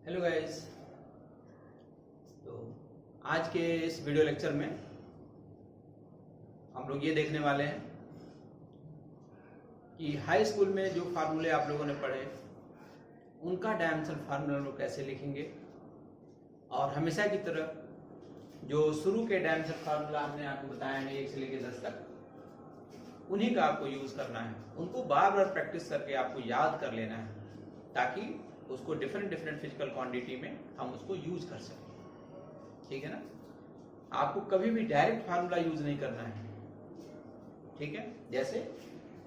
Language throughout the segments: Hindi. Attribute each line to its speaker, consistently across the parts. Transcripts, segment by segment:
Speaker 1: Hello guys. तो आज के इस वीडियो लेक्चर में हम लोग ये देखने वाले हैं कि हाई स्कूल में जो फार्मूले आप लोगों ने पढ़े उनका डायमेंशन फार्मूला लोग कैसे लिखेंगे, और हमेशा की तरह जो शुरू के डायमेंशन फार्मूला हमने आपको बताया है 1 से लेकर 10 तक, उन्हीं का आपको यूज करना है। उनको बार बार प्रैक्टिस करके आपको याद कर लेना है ताकि उसको डिफरेंट फिजिकल क्वांटिटी में हम उसको यूज कर सकें। ठीक है ना। आपको कभी भी डायरेक्ट फार्मूला यूज नहीं करना है। ठीक है, जैसे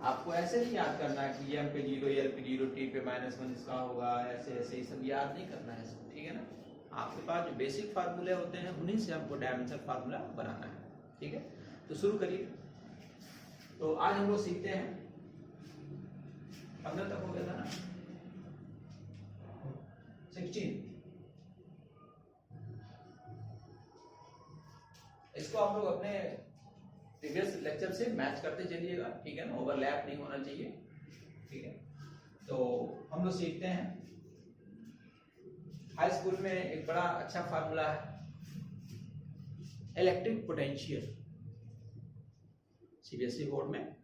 Speaker 1: आपको ऐसे नहीं याद करना है कि एम पे 0 एल पे 0 टी पे -1 इसका होगा, ऐसे ऐसे ये सब याद नहीं करना है। ठीक है ना। आपके पास जो बेसिक फार्मूले होते हैं उन्हीं से हमको डायमेंशन फार्मूला बनाना है। ठीक है, तो शुरू करिए। तो आज हम लोग सीखते हैं 15 तक हो गया था ना, 16। इसको आप लोग अपने प्रीवियस लेक्चर से मैच करते चलिएगा। ठीक है ना, ओवरलैप नहीं होना चाहिए। ठीक है, तो हम लोग सीखते हैं हाई स्कूल में एक बड़ा अच्छा फार्मूला है इलेक्ट्रिक पोटेंशियल। सीबीएसई बोर्ड में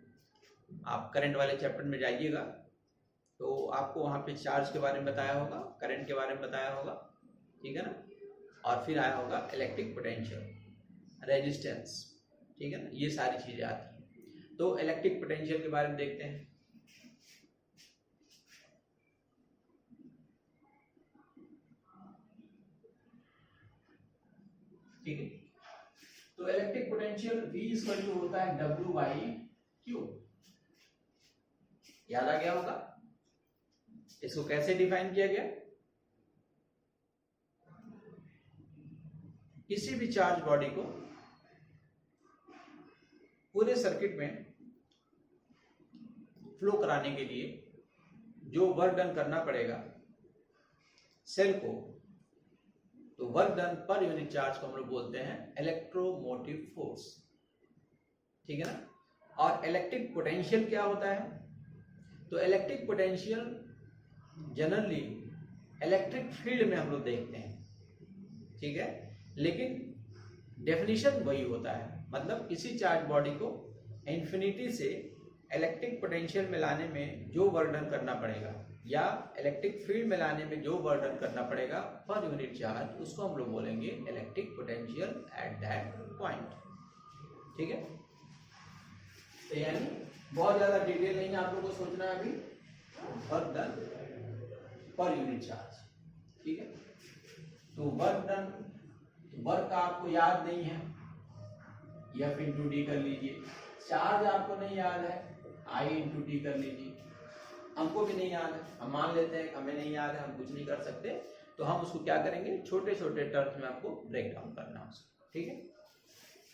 Speaker 1: आप करंट वाले चैप्टर में जाइएगा तो आपको वहां पे चार्ज के बारे में बताया होगा, करंट के बारे में बताया होगा। ठीक है ना, और फिर आया होगा इलेक्ट्रिक पोटेंशियल, रेजिस्टेंस। ठीक है ना, ये सारी चीजें आती हैं। तो इलेक्ट्रिक पोटेंशियल के बारे में देखते हैं। ठीक है, तो इलेक्ट्रिक पोटेंशियल V होता है W/Q। याद आ गया होगा। इसको कैसे डिफाइन किया गया? किसी भी चार्ज बॉडी को पूरे सर्किट में फ्लो कराने के लिए जो वर्क डन करना पड़ेगा सेल को, तो work done per unit charge को हम लोग बोलते हैं इलेक्ट्रोमोटिव फोर्स। ठीक है ना। और इलेक्ट्रिक पोटेंशियल क्या होता है? तो electric potential generally electric field में हम लोग देखते हैं। ठीक है, लेकिन डेफिनेशन वही होता है। मतलब किसी चार्ज बॉडी को इंफिनिटी से इलेक्ट्रिक पोटेंशियल में लाने में जो वर्क डन करना पड़ेगा या इलेक्ट्रिक फील्ड में लाने में जो वर्क डन करना पड़ेगा पर यूनिट चार्ज, उसको हम लोग बोलेंगे electric potential at that point. ठीक है, तो यानी बहुत ज्यादा डिटेल नहीं आप लोगों को सोचना है अभी। Work done per unit charge. ठीक है, तो वर्क डन, वर्क आपको याद नहीं है, F इंटू डी कर लीजिए। चार्ज आपको नहीं याद है, I इंटू टी कर लीजिए। हमको भी नहीं याद है, हम मान लेते हैं हमें नहीं याद है, हम कुछ नहीं कर सकते। तो हम उसको क्या करेंगे, छोटे छोटे टर्म्स में आपको ब्रेक डाउन करना है उसको। ठीक है,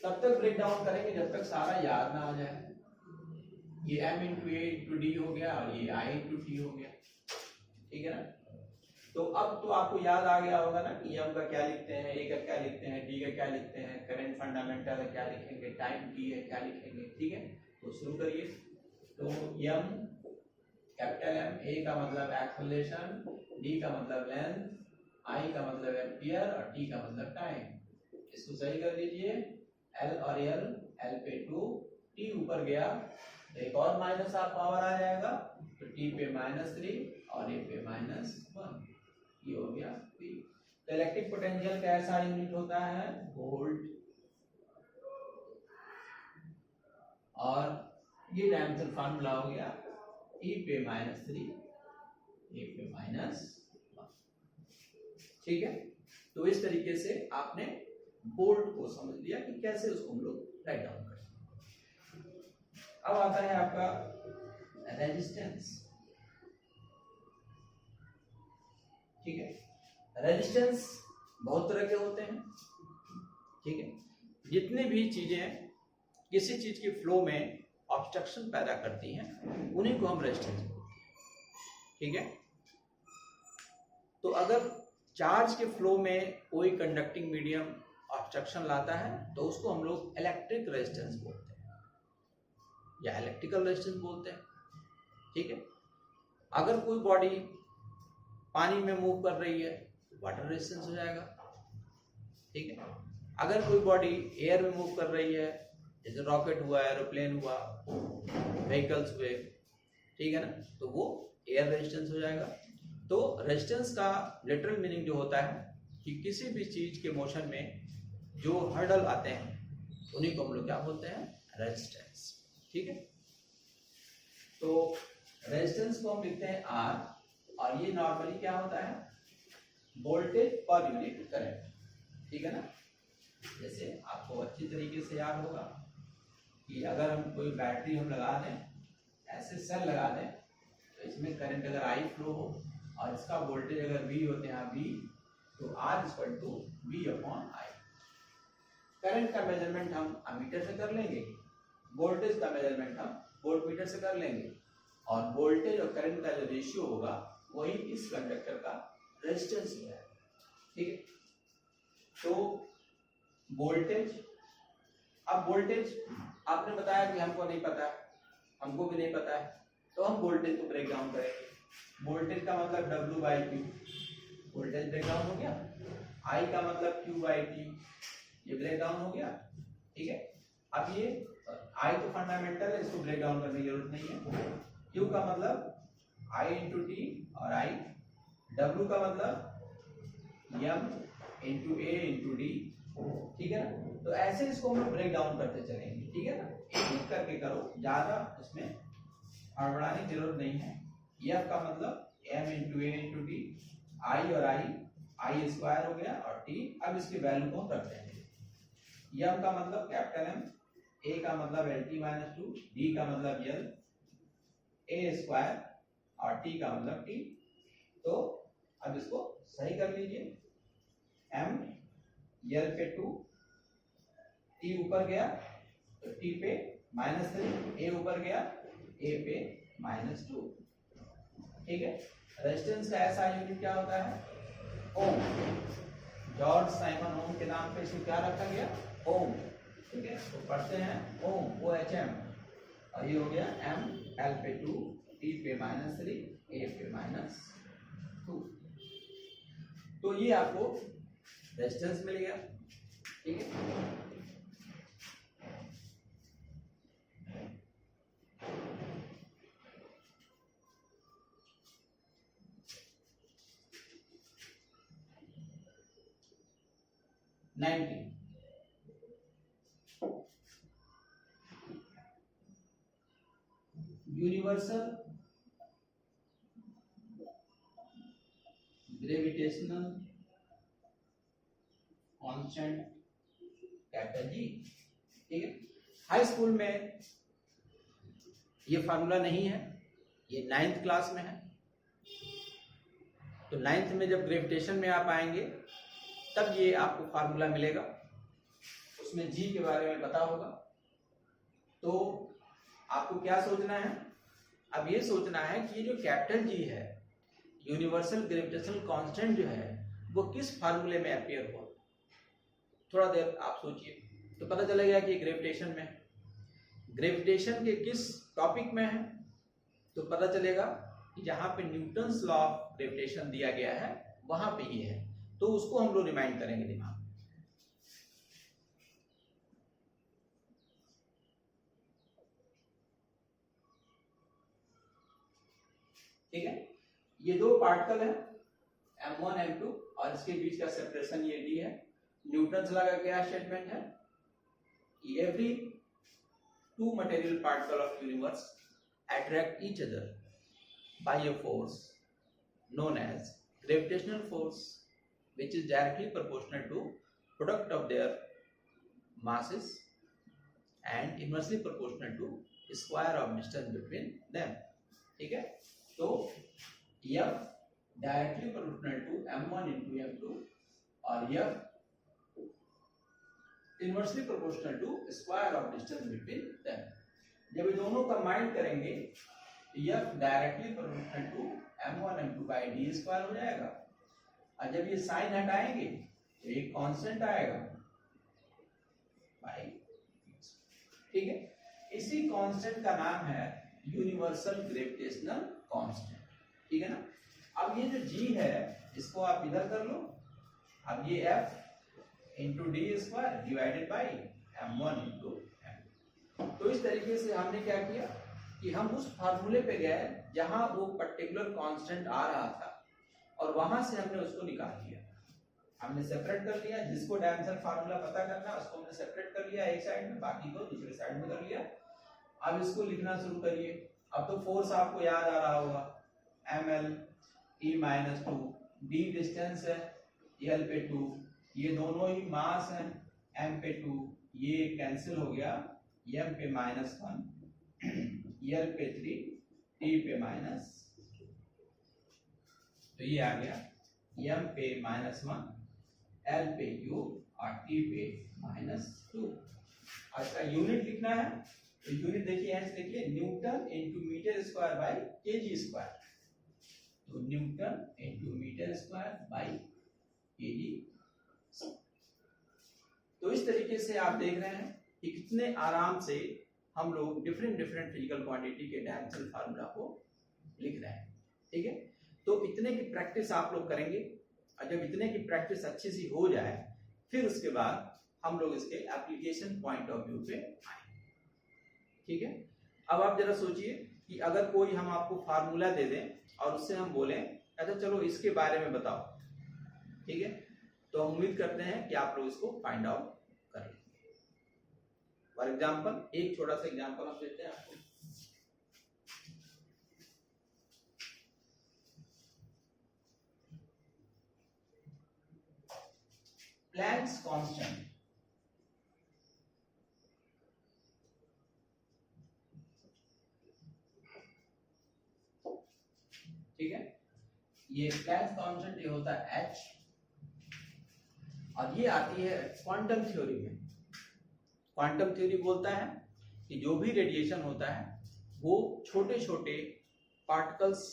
Speaker 1: तब तक ब्रेक डाउन करेंगे जब तक सारा याद ना आ जाए। ये M इंटू ए इंटू डी हो गया और ये I इंटू टी हो गया। ठीक है ना। तो अब तो आपको याद आ गया होगा ना कि M का क्या लिखते हैं, A का क्या लिखते हैं, D का क्या लिखते हैं, करंट फंडामेंटल का क्या लिखेंगे, टाइम T है क्या लिखेंगे। ठीक है, तो शुरू करिए। तो M, कैपिटल M, A का मतलब एक्सेलरेशन, D का मतलब लेंथ, I का मतलब एम्पियर और T का मतलब टाइम। इसको सही कर लीजिए। L और L पे 2, T ऊपर गया तो एक और माइनस आप पावर आ जाएगा, तो T पे -3 और A पे -1, ये हो गया P। तो इलेक्ट्रिक पोटेंशियल कैसा यूनिट होता है? वोल्ट। और ये डायमेंशन फार्मूला हो गया E पे -3, A पे -1। ठीक है, तो इस तरीके से आपने वोल्ट को समझ लिया कि कैसे उसको हम लोग राइट डाउन करें। अब आता है आपका रेजिस्टेंस। ठीक है, रेजिस्टेंस बहुत तरह के होते हैं। ठीक है, जितनी भी चीजें किसी चीज के फ्लो में ऑब्स्ट्रक्शन पैदा करती हैं उन्हीं को हम रेजिस्टेंस बोलते हैं। ठीक है, तो अगर चार्ज के फ्लो में कोई कंडक्टिंग मीडियम ऑब्स्ट्रक्शन लाता है तो उसको हम लोग इलेक्ट्रिक रेजिस्टेंस बोलते हैं या इलेक्ट्रिकल रेजिस्टेंस बोलते हैं। ठीक है, अगर कोई बॉडी पानी में मूव कर रही है वाटर रेजिस्टेंस हो जाएगा। ठीक है, अगर कोई बॉडी एयर में मूव कर रही है, जैसे रॉकेट हुआ, एरोप्लेन हुआ, व्हीकल्स हुए, ठीक है ना, तो वो एयर रेजिस्टेंस हो जाएगा। तो रेजिस्टेंस का लिटरल मीनिंग जो होता है कि किसी भी चीज के मोशन में जो हर्डल आते हैं उन्हीं को हम लोग क्या बोलते हैं, रेजिस्टेंस। ठीक है, तो रेजिस्टेंस को हम लिखते हैं R, और ये नॉर्मली क्या होता है, वोल्टेज पर यूनिट करंट। ठीक है ना, जैसे आपको अच्छी तरीके से याद होगा कि अगर हम कोई बैटरी हम लगा दें, ऐसे सेल लगा दें, तो इसमें करंट अगर I फ्लो हो और इसका वोल्टेज अगर V होते हैं V, तो R equal to V upon I। Current का मेजरमेंट हम एमीटर से कर लेंगे, वोल्टेज का मेजरमेंट हम वोल्टमीटर से कर लेंगे, और वोल्टेज और करंट का जो रेशियो होगा वही इस कंडक्टर का रेजिस्टेंस है। ठीक है, तो वोल्टेज, अब वोल्टेज आपने बताया कि हमको नहीं पता है, हमको भी नहीं पता है, तो हम वोल्टेज को ब्रेक डाउन करेंगे। वोल्टेज का मतलब W/Q, वोल्टेज ब्रेक डाउन हो गया। I का मतलब Q/T, ये ब्रेक डाउन हो गया। ठीक है, अब ये I तो फंडामेंटल है, इसको ब्रेक डाउन करने की जरूरत नहीं है। Q का मतलब I × T और I, W का मतलब M × A × D। ठीक है ना, तो ऐसे इसको हम लोग ब्रेक डाउन करते चलेंगे। ठीक है ना, एक एक करके करो, ज्यादा इसमें हड़बड़ाने की जरूरत नहीं है। F का मतलब M × A × D, I और I स्क्वायर हो गया, और T, अब इसके वैल्यू को हम रखते हैं। M का मतलब कैपिटल M, A का मतलब LT-2, D का मतलब L, A स्क्वायर और T का मतलब T। तो अब इसको सही कर लीजिए, M L पे 2, T ऊपर गया तो T पे -3, A ऊपर गया A पे -2। ठीक है, रेजिस्टेंस का ऐसा यूनिट क्या होता है, ओम। जॉर्ज साइमन ओम के नाम पे इसको क्या रखा गया, ओम। ठीक है, तो पढ़ते हैं ओम, OHM, और ये हो गया M, L पे 2, T पे -3, A पे -2। तो ये आपको रेजिस्टेंस मिल गया। ठीक है, universal gravitational constant capital G। ठीक है, हाई स्कूल में ये फार्मूला नहीं है, ये 9th क्लास में है। तो 9th में जब ग्रेविटेशन में आप आएंगे तब ये आपको फार्मूला मिलेगा, उसमें G के बारे में पता होगा। तो आपको क्या सोचना है, अब ये सोचना है कि ये जो कैपिटल G है, यूनिवर्सल ग्रेविटेशनल कांस्टेंट जो है, वो किस फार्मूले में अपीयर हो। थोड़ा देर आप सोचिए तो पता चलेगा कि ग्रेविटेशन में है। ग्रेविटेशन के किस टॉपिक में है, तो पता चलेगा कि जहां पे न्यूटन्स लॉ ऑफ ग्रेविटेशन दिया गया है वहां पे ये है। तो उसको हम लोग रिमाइंड करेंगे दिमाग में। ठीक है, ये दो पार्टिकल है M1 M2, और इसके बीच का सेपरेशन ये D है। न्यूटन्स लॉ का क्या स्टेटमेंट है, every two material particle of universe attract each other by a force known as gravitational force, which is directly proportional to product of their masses and inversely proportional to square of distance between them। ठीक है, तो F directly proportional to M1 into M2 और F inversely proportional to square of distance between them. जब ये दोनों कंबाइन करेंगे तो F directly proportional to M1 M2 by D square हो जाएगा, और जब ये साइन हटाएंगे तो एक कांस्टेंट आएगा बाय। ठीक है, इसी कांस्टेंट का नाम है यूनिवर्सल ग्रेविटेशनल कांस्टेंट। ठीक है ना, अब ये जो G है इसको आप इधर कर लो। अब ये F into D square divided by M1 into M। तो इस तरीके से हमने क्या किया कि हम उस फार्मूले पे गए जहां वो पर्टिकुलर कांस्टेंट आ रहा था और वहां से हमने उसको निकाल लिया। हमने सेपरेट कर लिया, जिसको डायमेंशन फार्मूला पता करना उसको हमने सेपरेट कर लिया एक साइड में, बाकी को दूसरे साइड में कर लिया। अब इसको लिखना शुरू करिए। अब तो फोर्स आपको याद आ रहा होगा, ml e-2, d डिस्टेंस है, l पे 2, ये दोनों ही मास है, m पे 2, ये कैंसिल हो गया, m पे -1, l पे 3, t पे माइनस, तो ये आ गया m पे -1, l पे u और t पे -2। अच्छा यूनिट लिखना है तो यूनिट देखिए ऐसे लिखिए, newton into metre square by KG square. तो newton into metre square by KG. तो इस तरीके से आप देख रहे हैं कि कितने आराम से हम लोग डिफरेंट फिजिकल क्वांटिटी के डायमेंशनल फार्मूला को लिख रहे हैं। ठीक है, तो इतने की प्रैक्टिस आप लोग करेंगे और जब इतने की प्रैक्टिस अच्छी सी हो जाए फिर उसके बाद हम लोग इसके एप्लीकेशन पॉइंट ऑफ व्यू पे आए। ठीक है, अब आप जरा सोचिए कि अगर कोई हम आपको फार्मूला दे दें और उससे हम बोलें अच्छा चलो इसके बारे में बताओ, ठीक है, तो हम उम्मीद करते हैं कि आप लोग इसको फाइंड आउट करें। फॉर एग्जाम्पल एक छोटा सा एग्जाम्पल हम देते हैं आपको। प्लैंक्स कांस्टेंट, ठीक है, ये प्लैंक्स कांस्टेंट ये होता है h और ये आती है क्वांटम थ्योरी में। क्वांटम थ्योरी बोलता है कि जो भी रेडिएशन होता है वो छोटे छोटे पार्टिकल्स,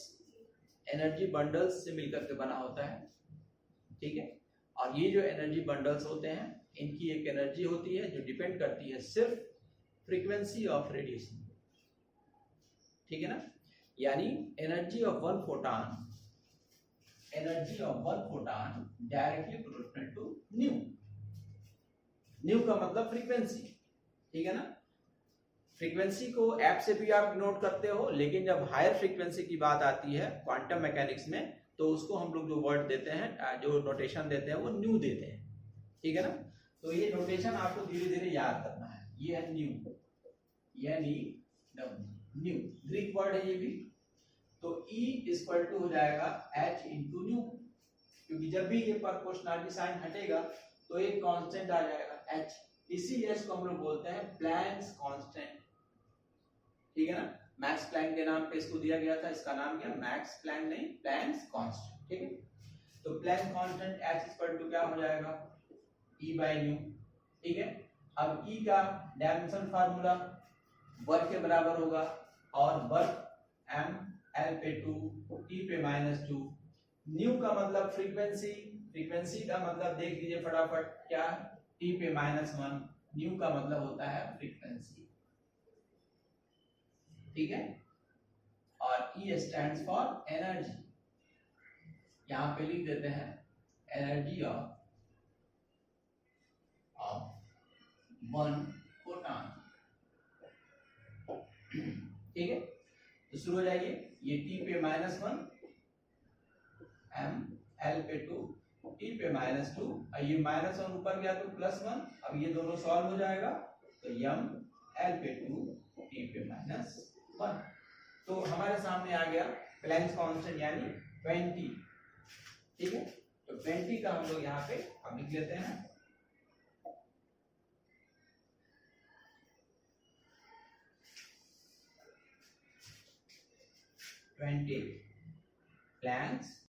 Speaker 1: एनर्जी बंडल्स से मिलकर के बना होता है। ठीक है, और ये जो एनर्जी बंडल्स होते हैं इनकी एक एनर्जी होती है जो डिपेंड करती है सिर्फ फ्रीक्वेंसी ऑफ रेडिएशन। ठीक है ना, यानी energy of one photon, energy of one photon directly proportional to nu. Nu का मतलब फ्रीक्वेंसी, ठीक है ना। फ्रीक्वेंसी को एफ से भी आप नोट करते हो, लेकिन जब हायर फ्रीक्वेंसी की बात आती है क्वांटम मैकेनिक्स में तो उसको हम लोग जो वर्ड देते हैं, जो नोटेशन देते हैं वो न्यू देते हैं। ठीक है ना, तो ये नोटेशन आपको धीरे धीरे याद करना है। ये है न्यू, यानी न्यू ग्रीक वर्ड है ये भी। तो E इक्वल टू हो जाएगा H इंटू न्यू, क्योंकि जब भी ये प्रोपोर्शनलिटी साइन हटेगा तो एक कांस्टेंट आ जाएगा H, इसी H को हम लोग बोलते हैं प्लैंक्स कांस्टेंट। ठीक है ना, मैक्स प्लैंक के नाम पे इसको दिया गया था, इसका नाम क्या, मैक्स प्लैंक नहीं, प्लैंक्स कांस्टेंट। ठीक है, तो Planck constant H equal to क्या हो जाएगा, E बाई न्यू। ठीक है, अब E का डायमेंशन फार्मूला वर्क के बराबर होगा और वर्क m l पे 2 t पे -2। न्यू का मतलब फ्रीक्वेंसी, फ्रीक्वेंसी का मतलब देख लीजिए फटाफट क्या, t पे -1। न्यू का मतलब होता है फ्रीक्वेंसी। ठीक है, और E स्टैंड्स फॉर एनर्जी, यहां पे लिख देते हैं एनर्जी ऑफ वन फोटॉन। ठीक है, तो शुरू हो जाइए, ये t पे -1, m l पे 2, t पे -2, और ये -1 ऊपर गया तो +1। अब ये दोनों सॉल्व हो जाएगा तो m l पे 2, t पे -1। तो हमारे सामने आ गया प्लैंक्स कांस्टेंट यानी 20। ठीक है, तो 20 का हम लोग यहाँ पे अब लिख लेते हैं 20 प्लैंक्स